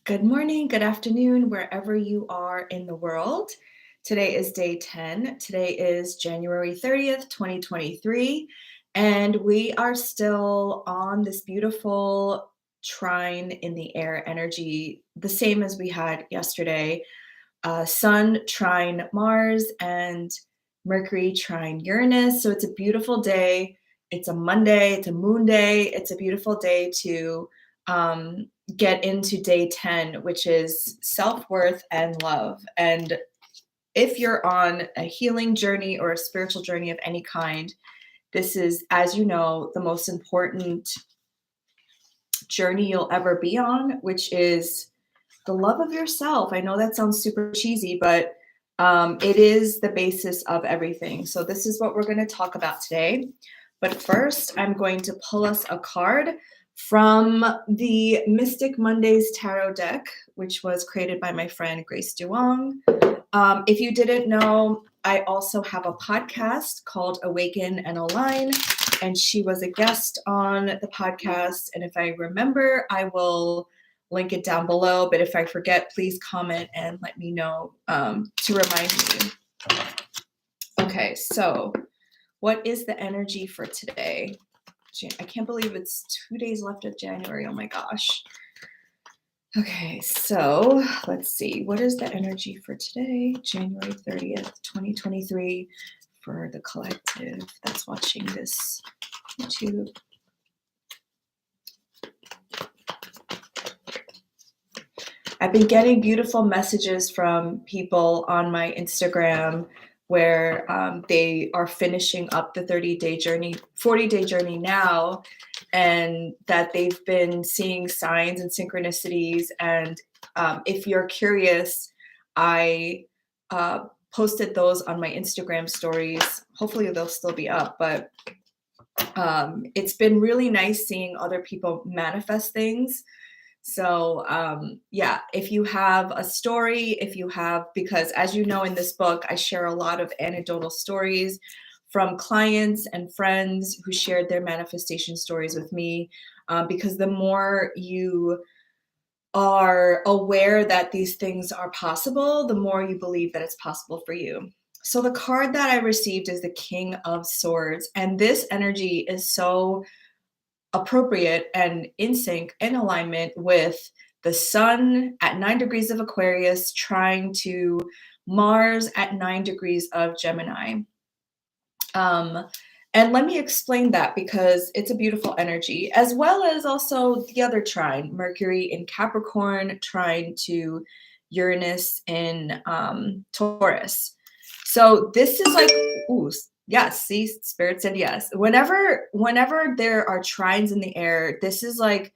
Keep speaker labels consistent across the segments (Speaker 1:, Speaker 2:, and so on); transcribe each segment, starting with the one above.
Speaker 1: Good morning, good afternoon, wherever you are in the world. Today is day 10. Today is January 30th, 2023, and we are still on this beautiful trine in the air energy, the same as we had yesterday. Sun trine Mars and Mercury trine Uranus. So it's a beautiful day. It's a Monday, it's a moon day. It's a beautiful day to get into day 10, which is self-worth and love. And if you're on a healing journey or a spiritual journey of any kind, this is, as you know, the most important journey you'll ever be on, which is the love of yourself. I know that sounds super cheesy, but it is the basis of everything. So this is what we're going to talk about today. But first, I'm going to pull us a card from the Mystic Mondays Tarot deck, which was created by my friend Grace Duong. If you didn't know, I also have a podcast called Awaken and Align, and she was a guest on the podcast. And if I remember, I will link it down below. But if I forget, please comment and let me know to remind me. Okay, so what is the energy for today? I can't believe it's 2 days left of January. Oh my gosh. Okay, so let's see. What is the energy for today, January 30th, 2023, for the collective that's watching this YouTube? I've been getting beautiful messages from people on my Instagram where they are finishing up the 30-day journey, 40-day journey now, and that they've been seeing signs and synchronicities. And if you're curious, I posted those on my Instagram stories. Hopefully they'll still be up, but it's been really nice seeing other people manifest things. So yeah, if you have a story, because as you know in this book, I share a lot of anecdotal stories from clients and friends who shared their manifestation stories with me, because the more you are aware that these things are possible, the more you believe that it's possible for you. So the card that I received is the King of Swords, and this energy is so appropriate and in sync, in alignment with the sun at 9 degrees of Aquarius trying to Mars at 9 degrees of Gemini. And let me explain that because it's a beautiful energy, as well as also the other trine, Mercury in Capricorn trying to Uranus in Taurus. So this is like, ooh, yes, see, Spirit said yes. Whenever there are trines in the air, this is like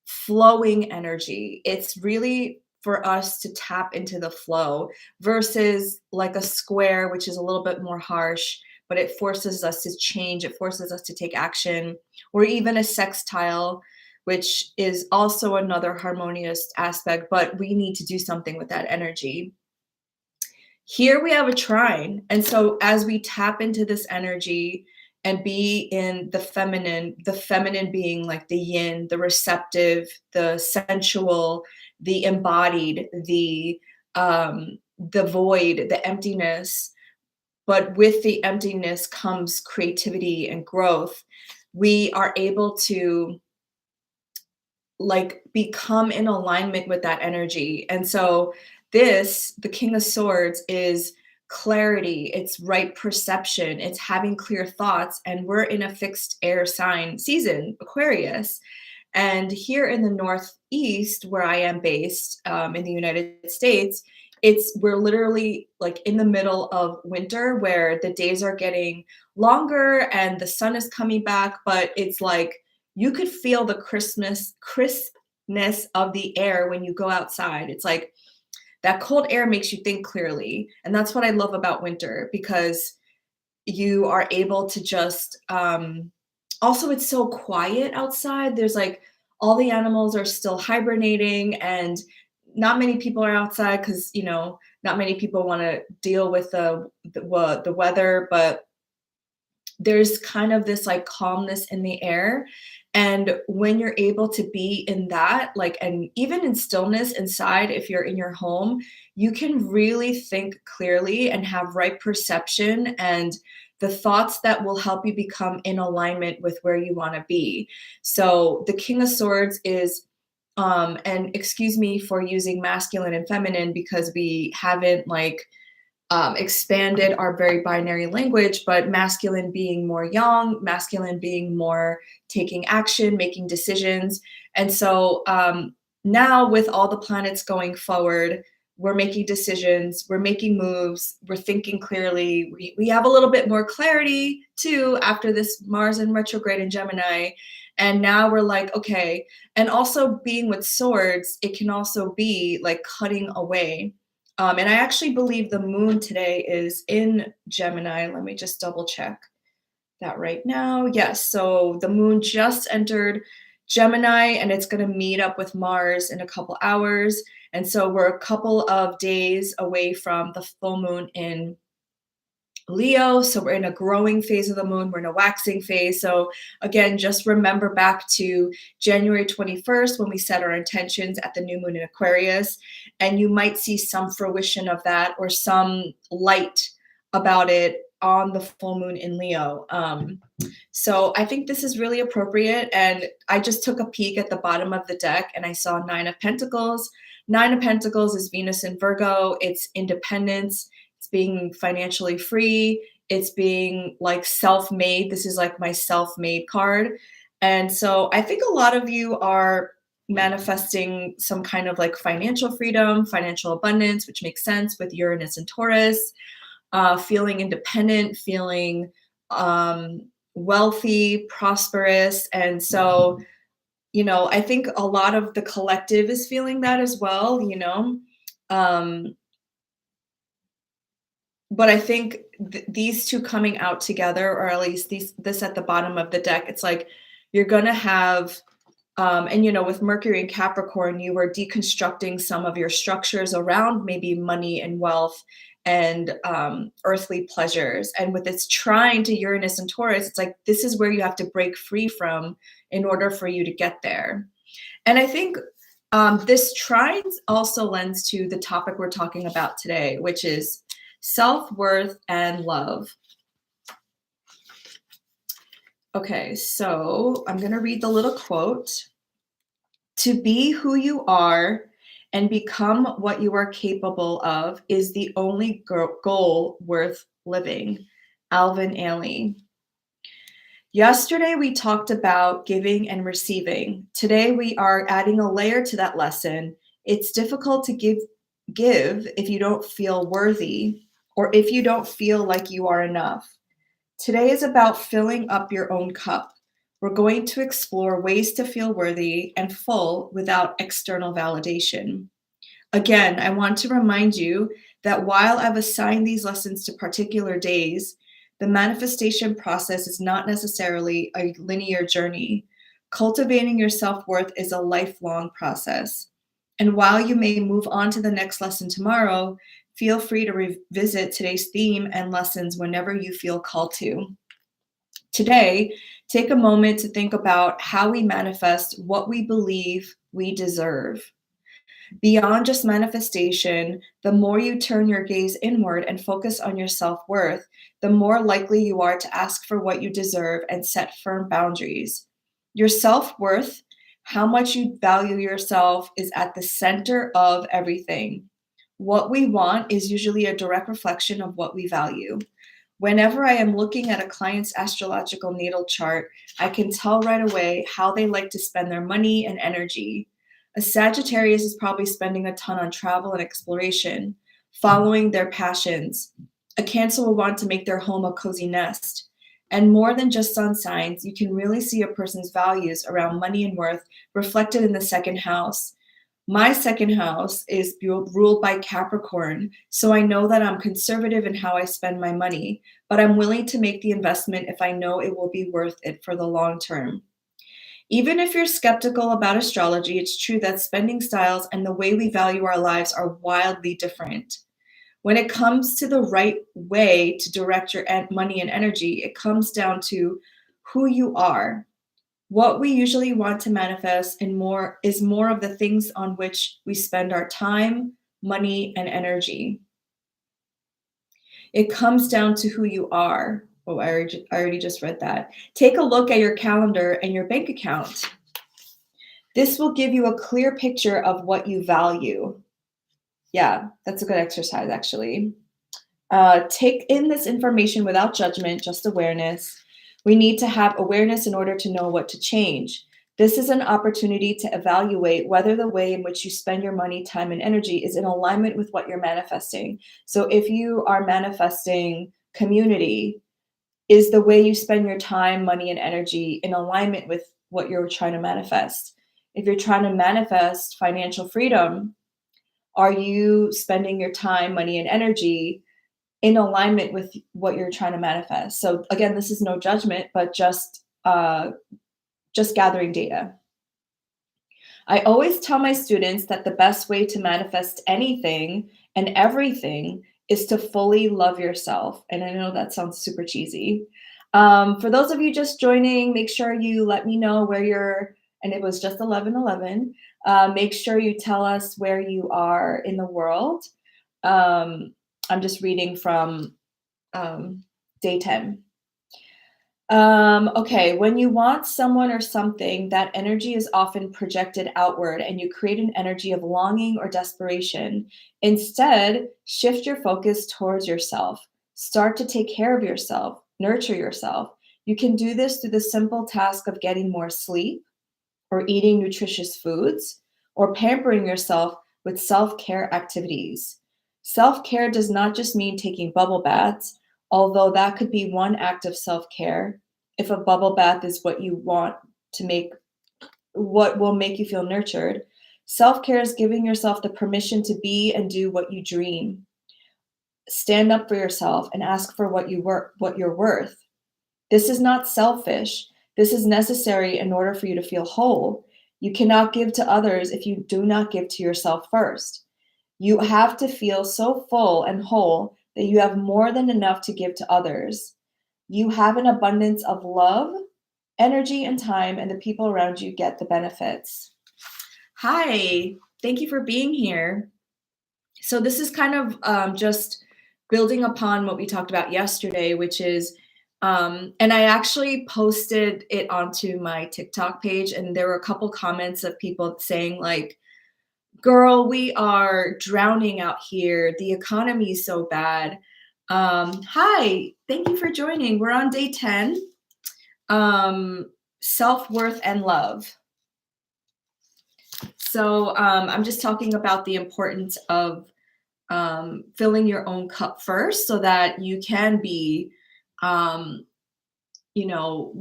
Speaker 1: flowing energy. It's really for us to tap into the flow versus like a square, which is a little bit more harsh, but it forces us to change. It forces us to take action, or even a sextile, which is also another harmonious aspect, but we need to do something with that energy. Here we have a trine. And so as we tap into this energy and be in the feminine being like the yin, the receptive, the sensual, the embodied, the void, the emptiness, but with the emptiness comes creativity and growth. We are able to like become in alignment with that energy. And so the King of Swords is clarity, it's right perception, it's having clear thoughts. And we're in a fixed air sign season, Aquarius. And here in the Northeast, where I am based, in the United States, we're literally like in the middle of winter where the days are getting longer and the sun is coming back, but it's like you could feel the crispness of the air when you go outside. It's like that cold air makes you think clearly. And that's what I love about winter, because you are able to just, also it's so quiet outside. There's like all the animals are still hibernating and not many people are outside because, you know, not many people want to deal with the weather, but there's kind of this like calmness in the air. And when you're able to be in that, like, and even in stillness inside, if you're in your home, you can really think clearly and have right perception and the thoughts that will help you become in alignment with where you want to be. So the King of Swords is and excuse me for using masculine and feminine because we haven't like expanded our very binary language, but masculine being more yang, masculine being more taking action, making decisions. And so now, with all the planets going forward, we're making decisions, we're making moves, we're thinking clearly. We have a little bit more clarity too after this Mars in retrograde in Gemini. And now we're like, okay. And also, being with swords, it can also be like cutting away. And I actually believe the moon today is in Gemini. Let me just double check that right now. Yes, so the moon just entered Gemini and it's going to meet up with Mars in a couple hours. And so we're a couple of days away from the full moon in Leo. So we're in a growing phase of the moon. We're in a waxing phase. So again, just remember back to January 21st when we set our intentions at the new moon in Aquarius, and you might see some fruition of that or some light about it on the full moon in Leo. So I think this is really appropriate. And I just took a peek at the bottom of the deck and I saw Nine of Pentacles. Nine of Pentacles is Venus in Virgo. It's independence. It's being financially free. It's being like self-made. This is like my self-made card. And so I think a lot of you are manifesting some kind of like financial freedom, financial abundance, which makes sense with Uranus and Taurus, feeling independent, feeling wealthy, prosperous. And so, I think a lot of the collective is feeling that as well, but I think these two coming out together, or at least this at the bottom of the deck, it's like you're going to have, and with Mercury and Capricorn, you were deconstructing some of your structures around maybe money and wealth and earthly pleasures. And with its trine to Uranus and Taurus, it's like this is where you have to break free from in order for you to get there. And I think this trine also lends to the topic we're talking about today, which is self-worth and love. Okay, so I'm going to read the little quote. To be who you are and become what you are capable of is the only goal worth living. Alvin Ailey. Yesterday, we talked about giving and receiving. Today, we are adding a layer to that lesson. It's difficult to give if you don't feel worthy or if you don't feel like you are enough. Today is about filling up your own cup. We're going to explore ways to feel worthy and full without external validation. Again, I want to remind you that while I've assigned these lessons to particular days, the manifestation process is not necessarily a linear journey. Cultivating your self-worth is a lifelong process. And while you may move on to the next lesson tomorrow, feel free to revisit today's theme and lessons whenever you feel called to. Today, take a moment to think about how we manifest what we believe we deserve. Beyond just manifestation, the more you turn your gaze inward and focus on your self-worth, the more likely you are to ask for what you deserve and set firm boundaries. Your self-worth, how much you value yourself, is at the center of everything. What we want is usually a direct reflection of what we value. Whenever I am looking at a client's astrological natal chart, I can tell right away how they like to spend their money and energy. A Sagittarius is probably spending a ton on travel and exploration, following their passions. A Cancer will want to make their home a cozy nest. And more than just sun signs, you can really see a person's values around money and worth reflected in the second house. My second house is ruled by Capricorn, so I know that I'm conservative in how I spend my money, but I'm willing to make the investment if I know it will be worth it for the long term. Even if you're skeptical about astrology, it's true that spending styles and the way we value our lives are wildly different. When it comes to the right way to direct your money and energy, it comes down to who you are. What we usually want to manifest and more is more of the things on which we spend our time, money, and energy. It comes down to who you are. Oh, I already just read that. Take a look at your calendar and your bank account. This will give you a clear picture of what you value. Yeah, that's a good exercise, actually. Take in this information without judgment, just awareness. We need to have awareness in order to know what to change. This is an opportunity to evaluate whether the way in which you spend your money, time, and energy is in alignment with what you're manifesting. So if you are manifesting community, is the way you spend your time, money, and energy in alignment with what you're trying to manifest? If you're trying to manifest financial freedom, are you spending your time, money, and energy in alignment with what you're trying to manifest? So again, this is no judgment, but just gathering data. I always tell my students that the best way to manifest anything and everything is to fully love yourself. And I know that sounds super cheesy. For those of you just joining, make sure you let me know where you're, and it was just 11:11. Make sure you tell us where you are in the world. I'm just reading from day 10. Okay, when you want someone or something, that energy is often projected outward and you create an energy of longing or desperation. Instead, shift your focus towards yourself. Start to take care of yourself, nurture yourself. You can do this through the simple task of getting more sleep, or eating nutritious foods, or pampering yourself with self-care activities. Self-care does not just mean taking bubble baths, although that could be one act of self-care. If a bubble bath is what you want to make, what will make you feel nurtured, self-care is giving yourself the permission to be and do what you dream. Stand up for yourself and ask for what you're worth. This is not selfish. This is necessary in order for you to feel whole. You cannot give to others if you do not give to yourself first. You have to feel so full and whole that you have more than enough to give to others. You have an abundance of love, energy, and time, and the people around you get the benefits. Hi, thank you for being here. So this is kind of just building upon what we talked about yesterday, which is, and I actually posted it onto my TikTok page, and there were a couple comments of people saying like, girl, we are drowning out here. The economy is so bad. Hi, thank you for joining. We're on day 10, self-worth and love. So I'm just talking about the importance of filling your own cup first so that you can be,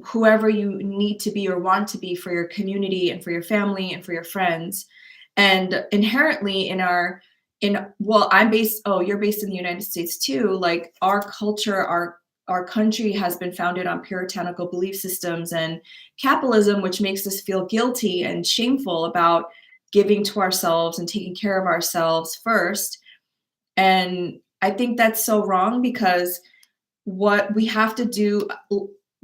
Speaker 1: whoever you need to be or want to be for your community and for your family and for your friends. And inherently you're based in the United States too. Like our culture, our country has been founded on puritanical belief systems and capitalism, which makes us feel guilty and shameful about giving to ourselves and taking care of ourselves first. And I think that's so wrong, because what we have to do,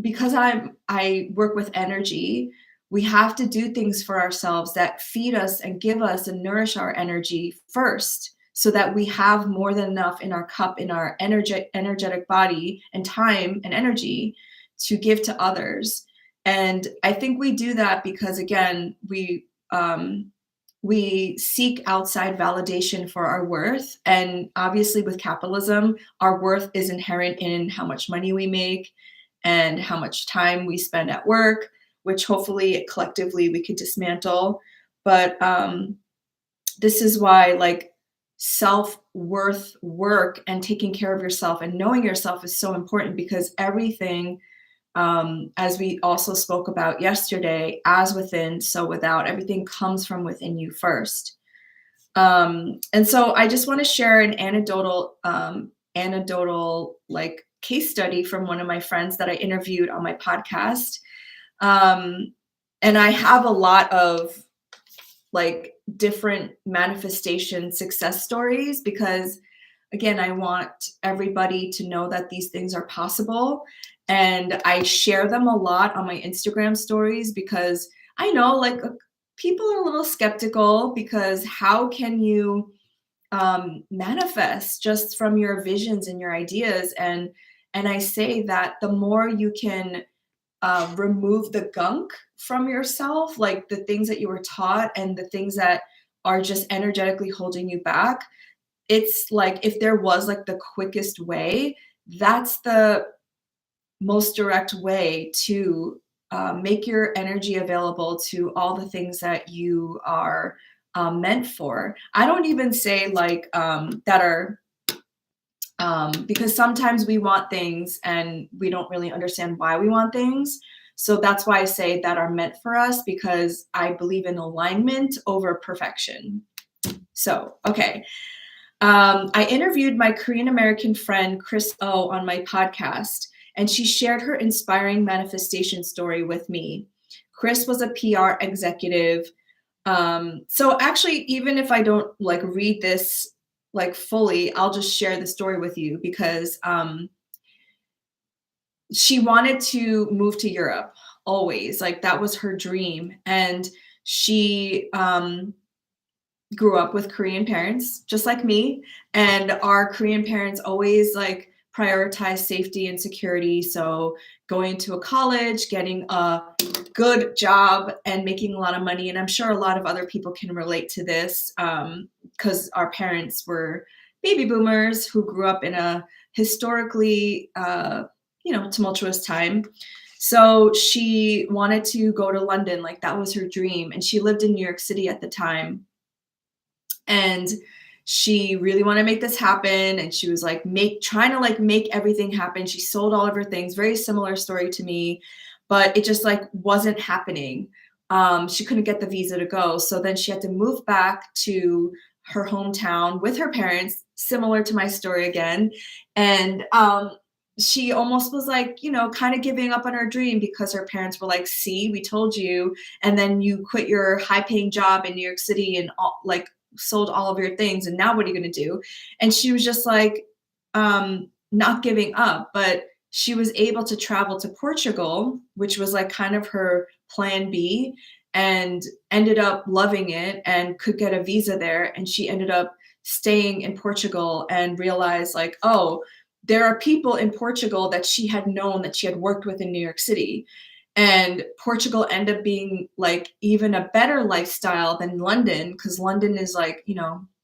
Speaker 1: because I work with energy, we have to do things for ourselves that feed us and give us and nourish our energy first, so that we have more than enough in our cup, in our energetic body and time and energy to give to others. And I think we do that because, again, we seek outside validation for our worth. And obviously with capitalism, our worth is inherent in how much money we make and how much time we spend at work, which hopefully collectively we could dismantle. But this is why like self-worth work and taking care of yourself and knowing yourself is so important, because everything, as we also spoke about yesterday, as within, so without, everything comes from within you first. And so I just want to share an anecdotal like case study from one of my friends that I interviewed on my podcast. And I have a lot of like different manifestation success stories, because again, I want everybody to know that these things are possible. And I share them a lot on my Instagram stories because I know like people are a little skeptical because how can you manifest just from your visions and your ideas? And I say that the more you can remove the gunk from yourself, like the things that you were taught and the things that are just energetically holding you back, it's like if there was like the quickest way, that's the most direct way to make your energy available to all the things that you are meant for. I don't even say like that are because sometimes we want things and we don't really understand why we want things. So that's why I say that are meant for us because I believe in alignment over perfection. So, okay. I interviewed my Korean American friend, Chris O, on my podcast, and she shared her inspiring manifestation story with me. Chris was a PR executive. So actually, even if I don't like read this like fully, I'll just share the story with you because she wanted to move to Europe always. Like that was her dream. And she grew up with Korean parents, just like me. And our Korean parents always like prioritize safety and security. So going to a college, getting a good job, and making a lot of money. And I'm sure a lot of other people can relate to this because our parents were baby boomers who grew up in a historically, tumultuous time. So she wanted to go to London, like that was her dream. And she lived in New York City at the time. And she really wanted to make this happen. And she was like trying to like make everything happen. She sold all of her things, very similar story to me, but it just like wasn't happening. She couldn't get the visa to go. So then she had to move back to her hometown with her parents, similar to my story again. And she almost was like, kind of giving up on her dream because her parents were like, see, we told you. And then you quit your high paying job in New York City and sold all of your things. And now what are you going to do? And she was just like, not giving up, but she was able to travel to Portugal, which was like kind of her plan B, and ended up loving it and could get a visa there. And she ended up staying in Portugal and realized like, oh, there are people in Portugal that she had known that she had worked with in New York City. And Portugal ended up being like even a better lifestyle than London because London is like,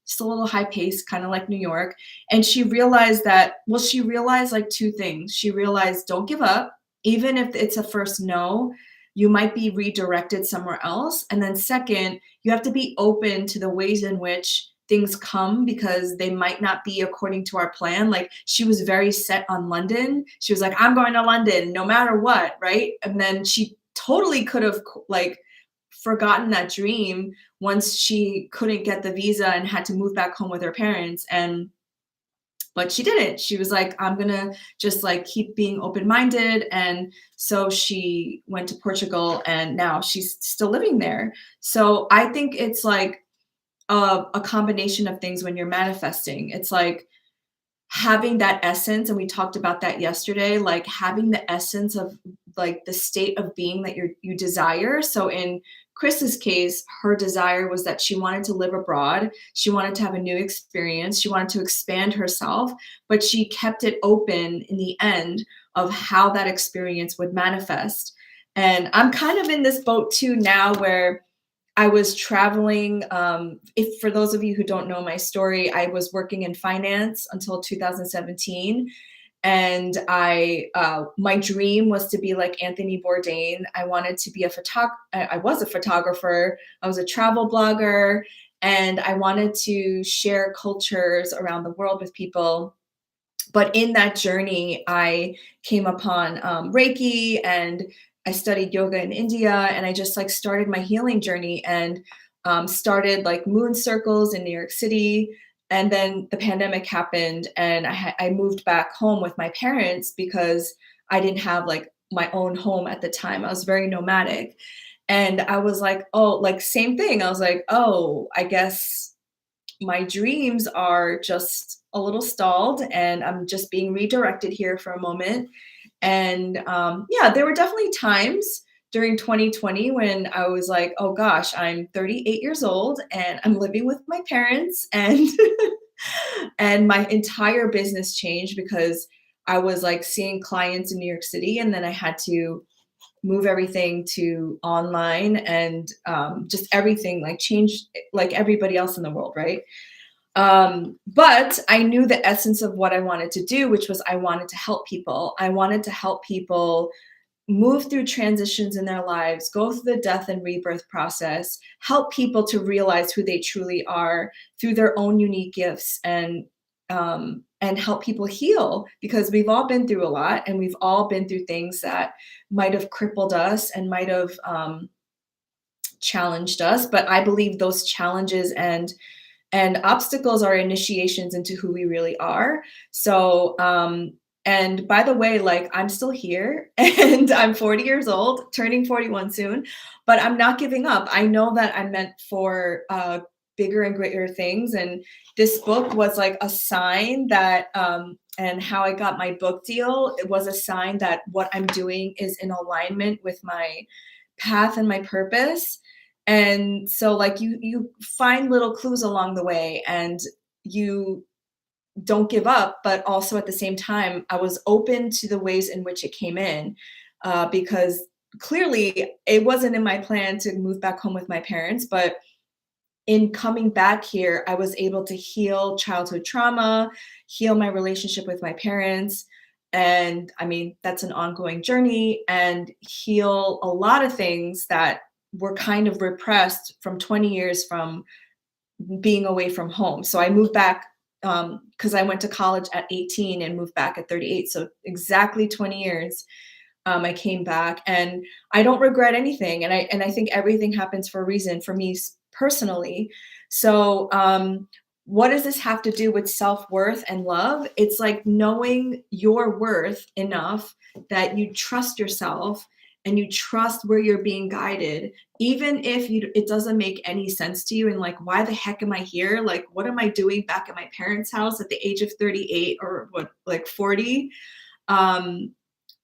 Speaker 1: still a little high paced, kind of like New York. And she realized like two things. She realized don't give up. Even if it's a first no, you might be redirected somewhere else. And then second, you have to be open to the ways in which things come because they might not be according to our plan. Like she was very set on London. She was like, I'm going to London no matter what, right? And then she totally could have like forgotten that dream once she couldn't get the visa and had to move back home with her parents. But she didn't. She was like, I'm going to just like keep being open-minded. And so she went to Portugal and now she's still living there. So I think it's like a combination of things when you're manifesting. It's like having that essence, and we talked about that yesterday, like having the essence of like the state of being that you desire. So in Chris's case, her desire was that she wanted to live abroad. She wanted to have a new experience. She wanted to expand herself, but she kept it open in the end of how that experience would manifest. And I'm kind of in this boat too now where I was traveling. If for those of you who don't know my story, I was working in finance until 2017, and my dream was to be like Anthony Bourdain. I wanted to be I was a photographer. I was a travel blogger, and I wanted to share cultures around the world with people. But in that journey, I came upon Reiki, and I studied yoga in India, and I just like started my healing journey and started like moon circles in New York City. And then the pandemic happened, and I moved back home with my parents because I didn't have like my own home at the time. I was very nomadic. And I was like, oh, like same thing. I was like, oh, I guess my dreams are just a little stalled, and I'm just being redirected here for a moment. And yeah, there were definitely times during 2020 when I was like, oh gosh, I'm 38 years old and I'm living with my parents, and and my entire business changed because I was like seeing clients in New York City, and then I had to move everything to online, and just everything like changed like everybody else in the world, right? But I knew the essence of what I wanted to do, which was I wanted to help people. I wanted to help people move through transitions in their lives, go through the death and rebirth process, help people to realize who they truly are through their own unique gifts, and help people heal, because we've all been through a lot, and we've all been through things that might have crippled us and might have challenged us. But I believe those challenges and obstacles are initiations into who we really are. So, and by the way, like I'm still here and I'm 40 years old, turning 41 soon, but I'm not giving up. I know that I'm meant for bigger and greater things. And this book was like a sign that, and how I got my book deal, it was a sign that what I'm doing is in alignment with my path and my purpose. And so like you find little clues along the way, and you don't give up, but also at the same time I was open to the ways in which it came in, because clearly it wasn't in my plan to move back home with my parents. But in coming back here, I was able to heal childhood trauma, heal my relationship with my parents. And I mean, that's an ongoing journey, and heal a lot of things that were kind of repressed from 20 years from being away from home. So I moved back because I went to college at 18 and moved back at 38. So exactly 20 years. I came back, and I don't regret anything. And I think everything happens for a reason for me personally. So what does this have to do with self-worth and love? It's like knowing your worth enough that you trust yourself and you trust where you're being guided, even if it doesn't make any sense to you. And like, why the heck am I here? Like, what am I doing back at my parents' house at the age of 38 or what, like 40?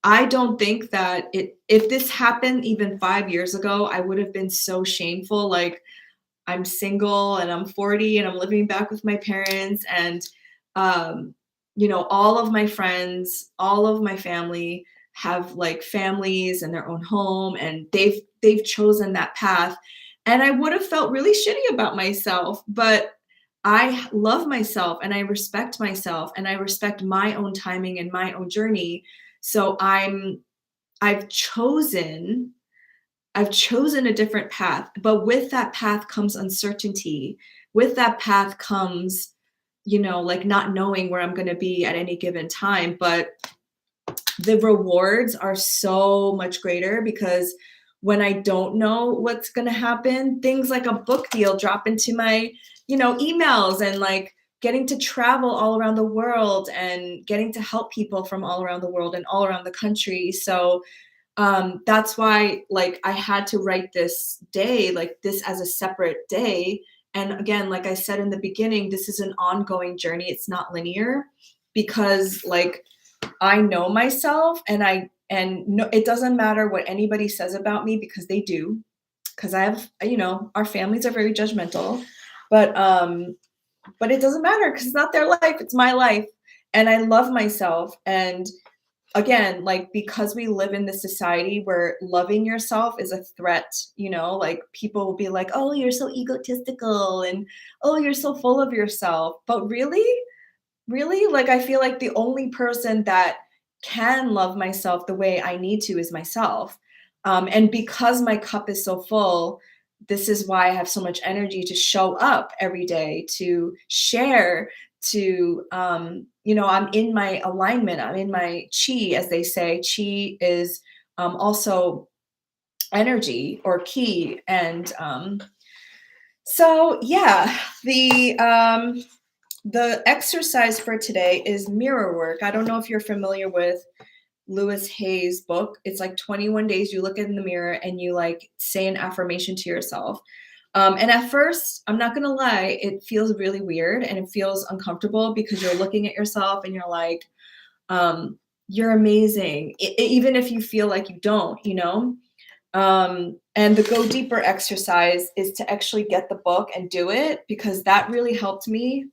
Speaker 1: I don't think that if this happened even 5 years ago, I would have been so shameful. Like, I'm single and I'm 40 and I'm living back with my parents, and all of my friends, all of my family have like families and their own home, and they've chosen that path. And I would have felt really shitty about myself, but I love myself and I respect myself and I respect my own timing and my own journey. So I've chosen a different path, but with that path comes uncertainty. With that path comes, like not knowing where I'm going to be at any given time. But the rewards are so much greater, because when I don't know what's going to happen, things like a book deal drop into my, emails, and like getting to travel all around the world and getting to help people from all around the world and all around the country. So that's why like I had to write this day, like this as a separate day. And again, like I said in the beginning, this is an ongoing journey. It's not linear, because like I know myself, and no, it doesn't matter what anybody says about me, because they do, because I have, our families are very judgmental, but it doesn't matter, because it's not their life, it's my life. And I love myself. And again, like, because we live in this society where loving yourself is a threat, like people will be like, oh, you're so egotistical, and oh, you're so full of yourself. But really, like, I feel like the only person that can love myself the way I need to is myself. And because my cup is so full, this is why I have so much energy to show up every day, to share, to, I'm in my alignment. I'm in my chi, as they say. Chi is also energy or ki. And so, yeah, the exercise for today is mirror work. I don't know if you're familiar with Lewis Hayes' book. It's like 21 days you look in the mirror and you like say an affirmation to yourself. And at first, I'm not gonna lie, it feels really weird and it feels uncomfortable because you're looking at yourself and you're like, you're amazing, even if you feel like you don't, you know? And the go deeper exercise is to actually get the book and do it, because that really helped me.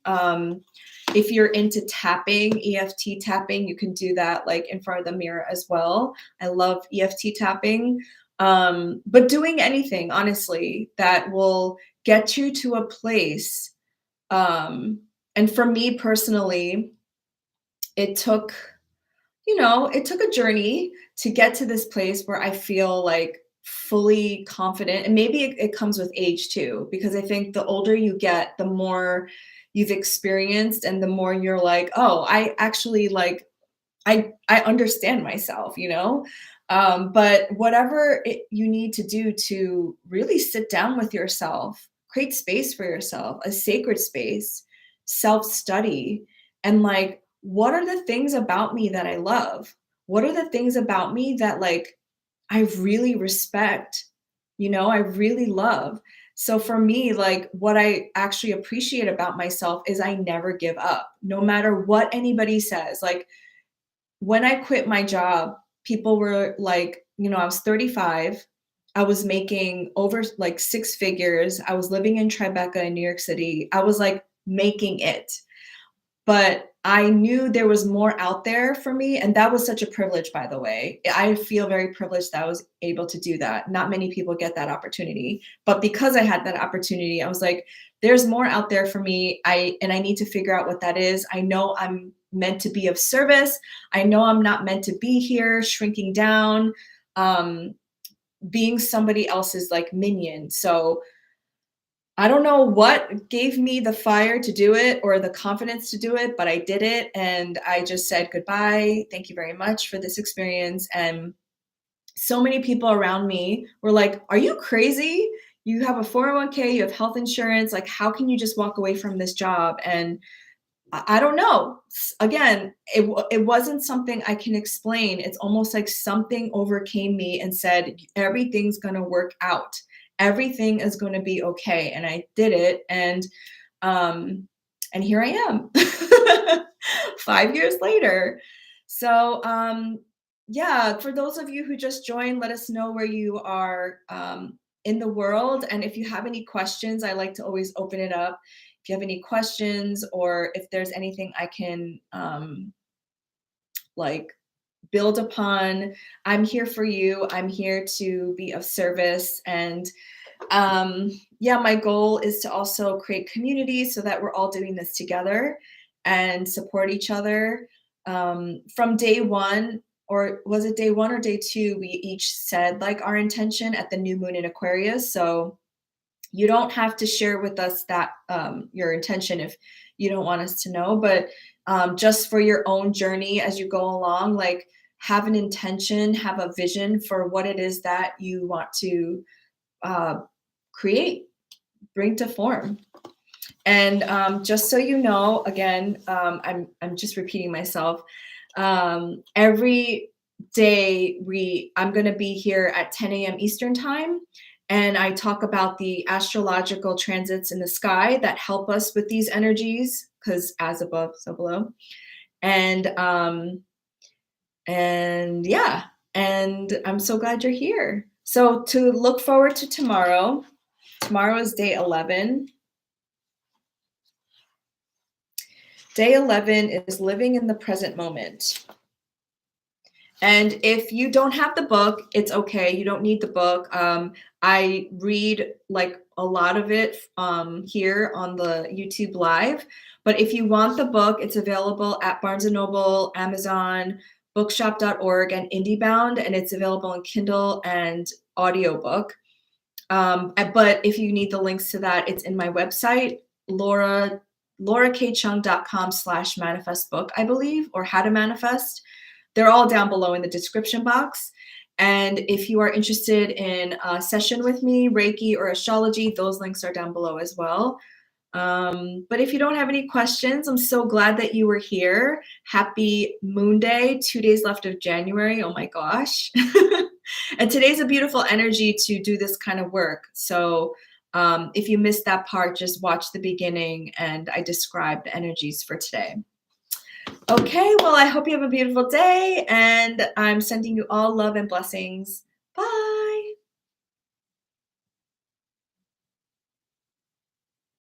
Speaker 1: If you're into tapping, EFT tapping, you can do that like in front of the mirror as well. I love EFT tapping. But doing anything, honestly, that will get you to a place. And for me personally, it took, it took a journey to get to this place where I feel like fully confident. And maybe it comes with age too, because I think the older you get, the more you've experienced and the more you're like, oh, I actually like, I understand myself, you know? But whatever you need to do to really sit down with yourself, create space for yourself, a sacred space, self study, and like, what are the things about me that I love? What are the things about me that like I really respect, I really love? So for me, like what I actually appreciate about myself is I never give up, no matter what anybody says. Like when I quit my job, people were like, I was 35. I was making over like six figures. I was living in Tribeca in New York City. I was like making it. But I knew there was more out there for me. And that was such a privilege, by the way. I feel very privileged that I was able to do that. Not many people get that opportunity. But because I had that opportunity, I was like, there's more out there for me. And I need to figure out what that is. I know I'm meant to be of service. I know I'm not meant to be here shrinking down, being somebody else's like minion. So I don't know what gave me the fire to do it or the confidence to do it, but I did it. And I just said goodbye. Thank you very much for this experience. And so many people around me were like, are you crazy? You have a 401k, you have health insurance. Like, how can you just walk away from this job? And I don't know. Again, it wasn't something I can explain. It's almost like something overcame me and said, everything's going to work out. Everything is going to be okay. And I did it. Um, and here I am 5 years later. So, yeah, for those of you who just joined, let us know where you are in the world. And if you have any questions, I like to always open it up. If you have any questions or if there's anything I can like build upon, I'm here for you. I'm here to be of service. And yeah, my goal is to also create communities so that we're all doing this together and support each other. From day one, or was it day one or day two, we each said like our intention at the new moon in Aquarius. So you don't have to share with us that your intention if you don't want us to know, but just for your own journey as you go along, like have an intention, have a vision for what it is that you want to create, bring to form. And just so you know, again, I'm just repeating myself. Every day I'm going to be here at 10 a.m. Eastern time, and I talk about the astrological transits in the sky that help us with these energies, because as above, so below. And yeah, and I'm so glad you're here. So to look forward to tomorrow. Tomorrow is day 11. Day 11 is living in the present moment. And if you don't have the book, it's okay. You don't need the book. I read like a lot of it here on the YouTube live. But if you want the book, it's available at Barnes & Noble, Amazon, bookshop.org, and IndieBound. And it's available in Kindle and audiobook. But if you need the links to that, it's in my website, laurakchung.com/manifest book, I believe, or how to manifest. They're all down below in the description box. And if you are interested in a session with me, Reiki or astrology, those links are down below as well. But if you don't have any questions, I'm so glad that you were here. Happy Moon Day, 2 days left of January. Oh my gosh. And today's a beautiful energy to do this kind of work. So If you missed that part, just watch the beginning and I describe the energies for today. Okay, well, I hope you have a beautiful day and I'm sending you all love and blessings. Bye.